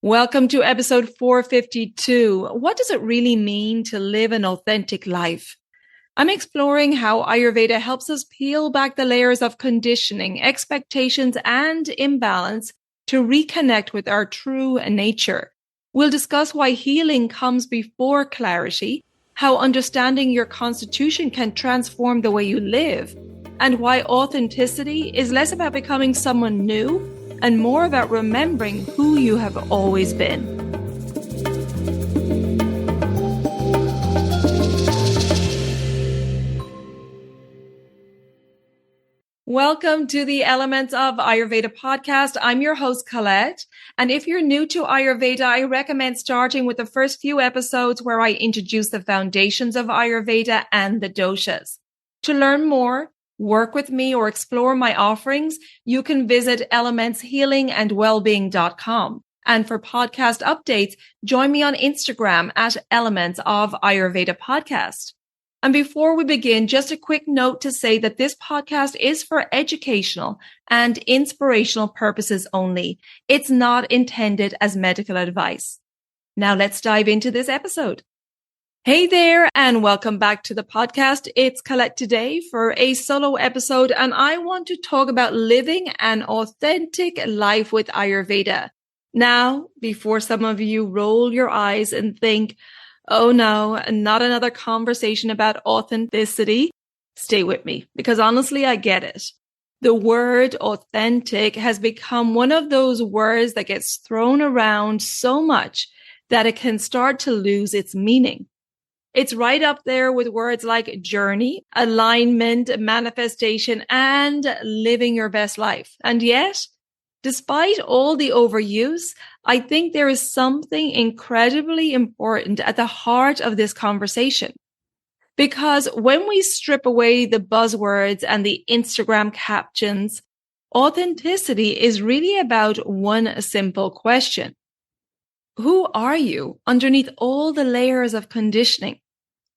Welcome to episode 452. What does it really mean to live an authentic life? I'm exploring how Ayurveda helps us peel back the layers of conditioning, expectations, and imbalance to reconnect with our true nature. We'll discuss why healing comes before clarity, how understanding your constitution can transform the way you live, and why authenticity is less about becoming someone new and more about remembering who you have always been. Welcome to the Elements of Ayurveda podcast. I'm your host, Colette. And if you're new to Ayurveda, I recommend starting with the first few episodes where I introduce the foundations of Ayurveda and the doshas. To learn more, work with me, or explore my offerings, you can visit elementshealingandwellbeing.com. And for podcast updates, join me on Instagram at Elements of Ayurveda Podcast. And before we begin, just a quick note to say that this podcast is for educational and inspirational purposes only. It's not intended as medical advice. Now let's dive into this episode. Hey there, and welcome back to the podcast. It's Colette today for a solo episode, and I want to talk about living an authentic life with Ayurveda. Now, before some of you roll your eyes and think, oh no, not another conversation about authenticity, stay with me, because honestly, I get it. The word authentic has become one of those words that gets thrown around so much that it can start to lose its meaning. It's right up there with words like journey, alignment, manifestation, and living your best life. And yet, despite all the overuse, I think there is something incredibly important at the heart of this conversation. Because when we strip away the buzzwords and the Instagram captions, authenticity is really about one simple question. Who are you underneath all the layers of conditioning?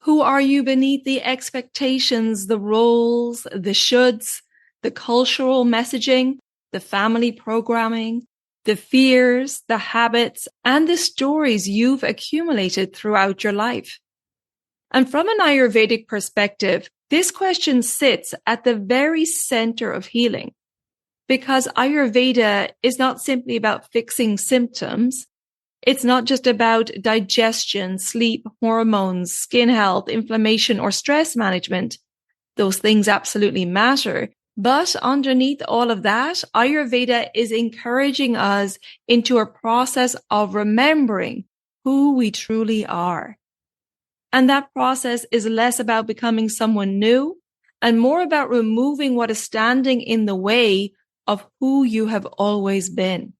Who are you beneath the expectations, the roles, the shoulds, the cultural messaging, the family programming, the fears, the habits, and the stories you've accumulated throughout your life? And from an Ayurvedic perspective, this question sits at the very center of healing, because Ayurveda is not simply about fixing symptoms. It's not just about digestion, sleep, hormones, skin health, inflammation, or stress management. Those things absolutely matter. But underneath all of that, Ayurveda is encouraging us into a process of remembering who we truly are. And that process is less about becoming someone new and more about removing what is standing in the way of who you have always been.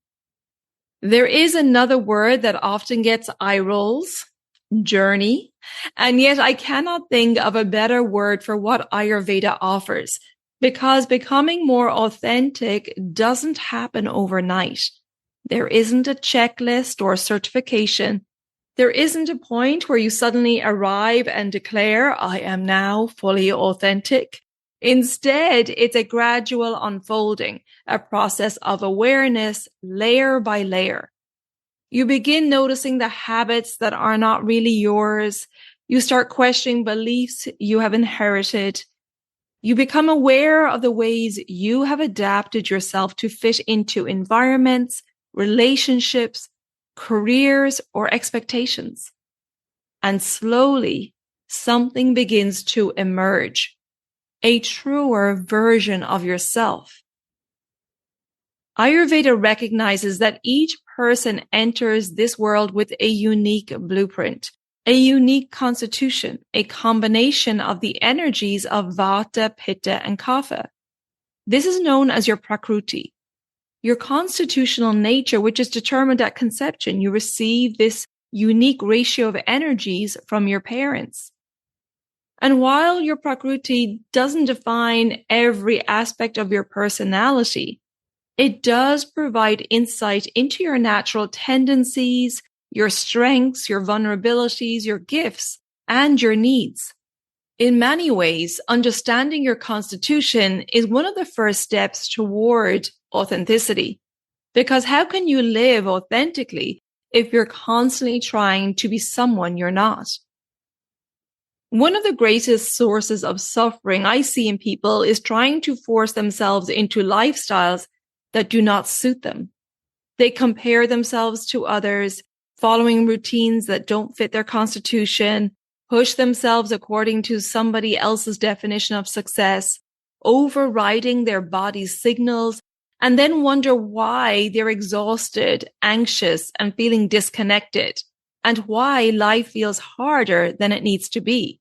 There is another word that often gets eye rolls, journey, and yet I cannot think of a better word for what Ayurveda offers, because becoming more authentic doesn't happen overnight. There isn't a checklist or certification. There isn't a point where you suddenly arrive and declare, I am now fully authentic. Instead, it's a gradual unfolding, a process of awareness, layer by layer. You begin noticing the habits that are not really yours. You start questioning beliefs you have inherited. You become aware of the ways you have adapted yourself to fit into environments, relationships, careers, or expectations. And slowly, something begins to emerge. A truer version of yourself. Ayurveda recognizes that each person enters this world with a unique blueprint, a unique constitution, a combination of the energies of Vata, Pitta, and Kapha. This is known as your Prakriti, your constitutional nature, which is determined at conception. You receive this unique ratio of energies from your parents. And while your Prakriti doesn't define every aspect of your personality, it does provide insight into your natural tendencies, your strengths, your vulnerabilities, your gifts, and your needs. In many ways, understanding your constitution is one of the first steps toward authenticity. Because how can you live authentically if you're constantly trying to be someone you're not. One of the greatest sources of suffering I see in people is trying to force themselves into lifestyles that do not suit them. They compare themselves to others, following routines that don't fit their constitution, push themselves according to somebody else's definition of success, overriding their body's signals, and then wonder why they're exhausted, anxious, and feeling disconnected, and why life feels harder than it needs to be.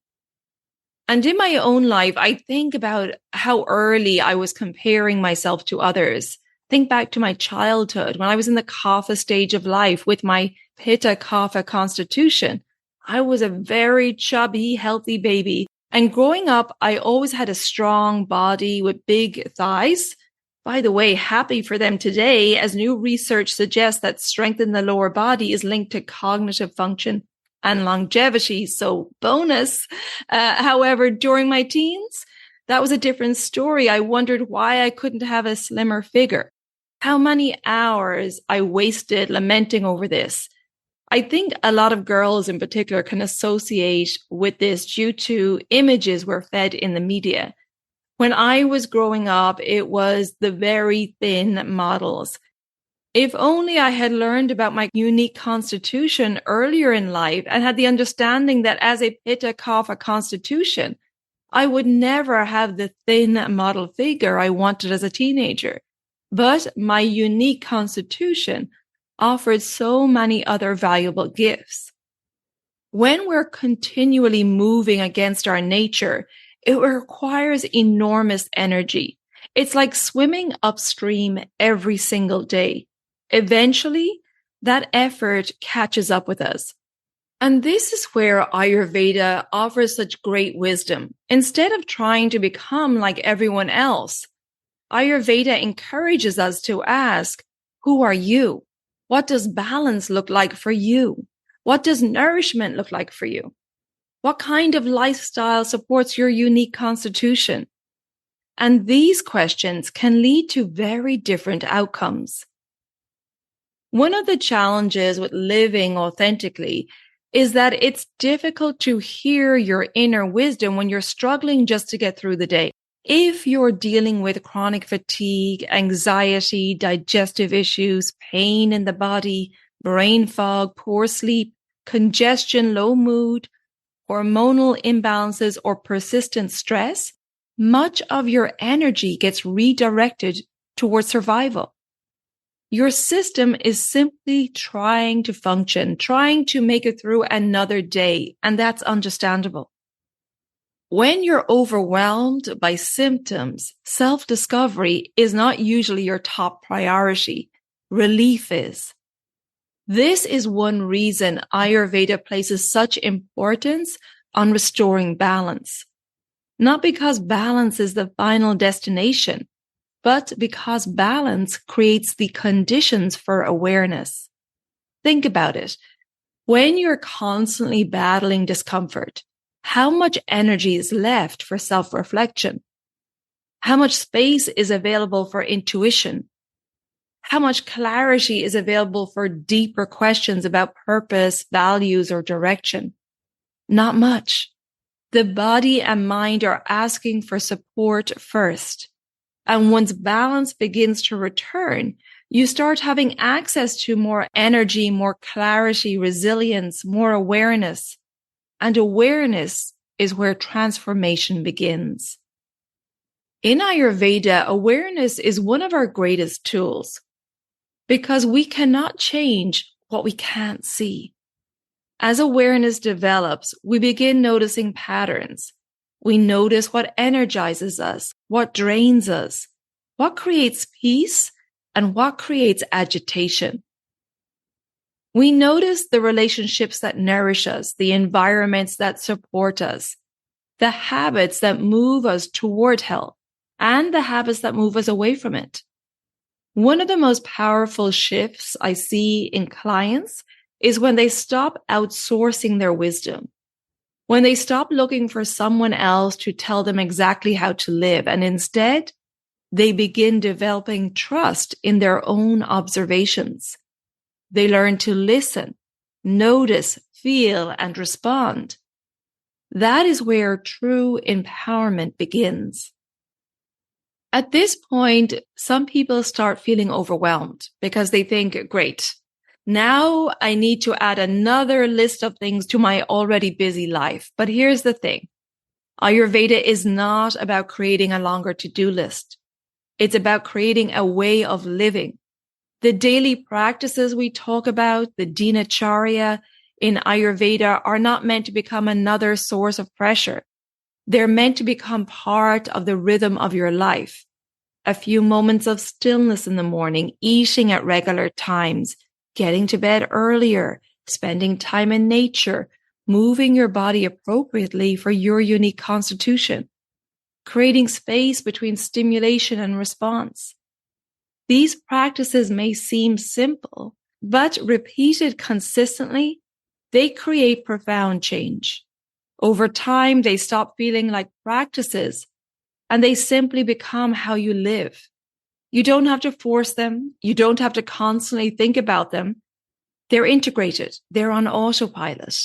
And in my own life, I think about how early I was comparing myself to others. Think back to my childhood when I was in the Kapha stage of life with my Pitta Kapha constitution. I was a very chubby, healthy baby. And growing up, I always had a strong body with big thighs. By the way, happy for them today, as new research suggests that strength in the lower body is linked to cognitive function and longevity. So bonus. However, during my teens, that was a different story. I wondered why I couldn't have a slimmer figure. How many hours I wasted lamenting over this. I think a lot of girls in particular can associate with this due to images we're fed in the media. When I was growing up, it was the very thin models. If only I had learned about my unique constitution earlier in life and had the understanding that as a Pitta Kapha constitution, I would never have the thin model figure I wanted as a teenager. But my unique constitution offered so many other valuable gifts. When we're continually moving against our nature, it requires enormous energy. It's like swimming upstream every single day. Eventually, that effort catches up with us. And this is where Ayurveda offers such great wisdom. Instead of trying to become like everyone else, Ayurveda encourages us to ask, who are you? What does balance look like for you? What does nourishment look like for you? What kind of lifestyle supports your unique constitution? And these questions can lead to very different outcomes. One of the challenges with living authentically is that it's difficult to hear your inner wisdom when you're struggling just to get through the day. If you're dealing with chronic fatigue, anxiety, digestive issues, pain in the body, brain fog, poor sleep, congestion, low mood, hormonal imbalances, or persistent stress, much of your energy gets redirected towards survival. Your system is simply trying to function, trying to make it through another day, and that's understandable. When you're overwhelmed by symptoms, self-discovery is not usually your top priority. Relief is. This is one reason Ayurveda places such importance on restoring balance. Not because balance is the final destination, but because balance creates the conditions for awareness. Think about it. When you're constantly battling discomfort, how much energy is left for self-reflection? How much space is available for intuition? How much clarity is available for deeper questions about purpose, values, or direction? Not much. The body and mind are asking for support first. And once balance begins to return, you start having access to more energy, more clarity, resilience, more awareness. And awareness is where transformation begins. In Ayurveda, awareness is one of our greatest tools because we cannot change what we can't see. As awareness develops, we begin noticing patterns. We notice what energizes us, what drains us, what creates peace, and what creates agitation. We notice the relationships that nourish us, the environments that support us, the habits that move us toward health, and the habits that move us away from it. One of the most powerful shifts I see in clients is when they stop outsourcing their wisdom, when they stop looking for someone else to tell them exactly how to live, and instead, they begin developing trust in their own observations. They learn to listen, notice, feel, and respond. That is where true empowerment begins. At this point, some people start feeling overwhelmed because they think, great, now I need to add another list of things to my already busy life. But here's the thing. Ayurveda is not about creating a longer to-do list. It's about creating a way of living. The daily practices we talk about, the dinacharya in Ayurveda, are not meant to become another source of pressure. They're meant to become part of the rhythm of your life. A few moments of stillness in the morning, eating at regular times, getting to bed earlier, spending time in nature, moving your body appropriately for your unique constitution, creating space between stimulation and response. These practices may seem simple, but repeated consistently, they create profound change. Over time, they stop feeling like practices, and they simply become how you live. You don't have to force them. You don't have to constantly think about them. They're integrated. They're on autopilot.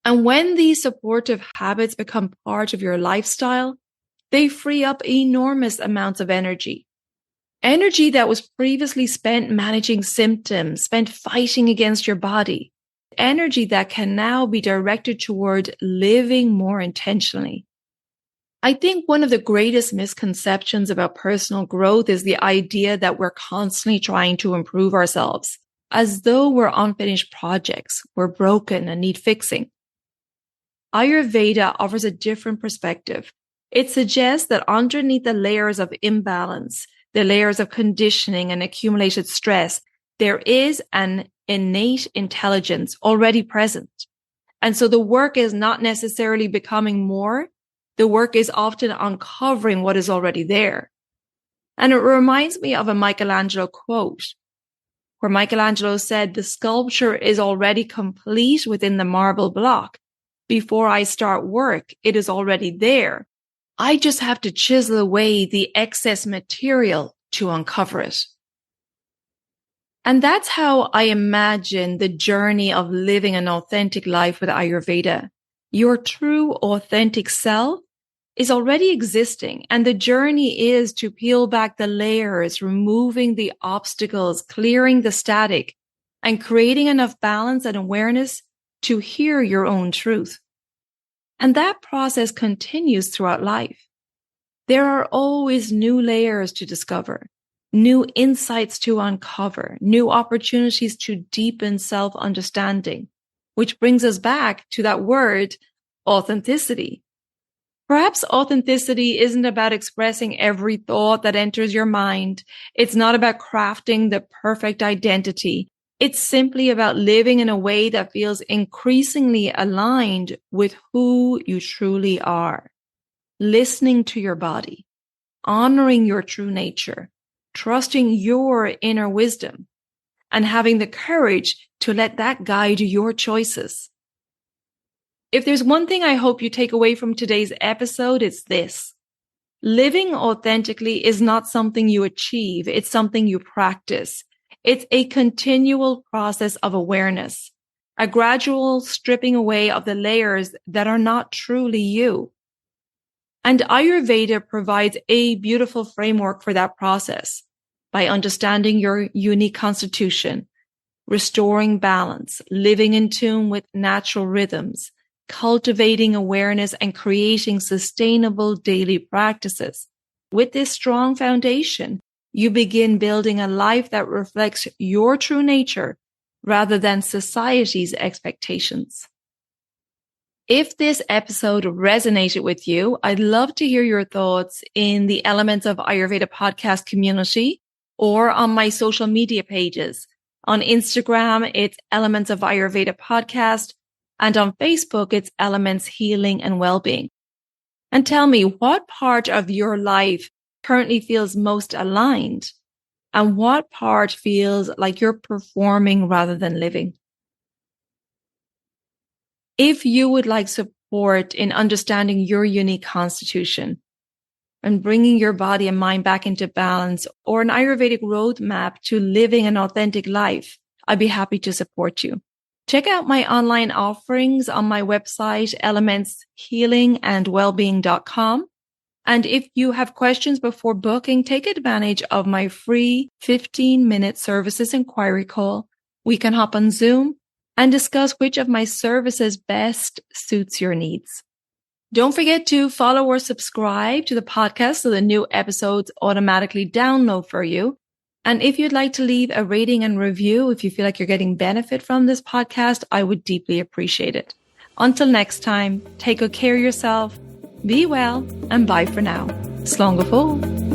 And when these supportive habits become part of your lifestyle, they free up enormous amounts of energy. Energy that was previously spent managing symptoms, spent fighting against your body. Energy that can now be directed toward living more intentionally. I think one of the greatest misconceptions about personal growth is the idea that we're constantly trying to improve ourselves, as though we're unfinished projects, we're broken and need fixing. Ayurveda offers a different perspective. It suggests that underneath the layers of imbalance, the layers of conditioning and accumulated stress, there is an innate intelligence already present. And so the work is not necessarily becoming more. The work is often uncovering what is already there. And it reminds me of a Michelangelo quote, where Michelangelo said, "The sculpture is already complete within the marble block. Before I start work, it is already there. I just have to chisel away the excess material to uncover it." And that's how I imagine the journey of living an authentic life with Ayurveda. Your true authentic self is already existing, and the journey is to peel back the layers, removing the obstacles, clearing the static, and creating enough balance and awareness to hear your own truth. And that process continues throughout life. There are always new layers to discover, new insights to uncover, new opportunities to deepen self-understanding, which brings us back to that word, authenticity. Perhaps authenticity isn't about expressing every thought that enters your mind. It's not about crafting the perfect identity. It's simply about living in a way that feels increasingly aligned with who you truly are. Listening to your body, honoring your true nature, trusting your inner wisdom, and having the courage to let that guide your choices. If there's one thing I hope you take away from today's episode, it's this. Living authentically is not something you achieve. It's something you practice. It's a continual process of awareness, a gradual stripping away of the layers that are not truly you. And Ayurveda provides a beautiful framework for that process by understanding your unique constitution, restoring balance, living in tune with natural rhythms, cultivating awareness, and creating sustainable daily practices. With this strong foundation, you begin building a life that reflects your true nature rather than society's expectations. If this episode resonated with you, I'd love to hear your thoughts in the Elements of Ayurveda podcast community or on my social media pages. On Instagram, it's Elements of Ayurveda Podcast, and on Facebook, it's Elements Healing and Wellbeing. And tell me, what part of your life currently feels most aligned, and what part feels like you're performing rather than living? If you would like support in understanding your unique constitution and bringing your body and mind back into balance, or an Ayurvedic roadmap to living an authentic life, I'd be happy to support you. Check out my online offerings on my website, elementshealingandwellbeing.com. And if you have questions before booking, take advantage of my free 15-minute services inquiry call. We can hop on Zoom and discuss which of my services best suits your needs. Don't forget to follow or subscribe to the podcast so the new episodes automatically download for you. And if you'd like to leave a rating and review, if you feel like you're getting benefit from this podcast, I would deeply appreciate it. Until next time, take good care of yourself, be well, and bye for now. Slán go fóill.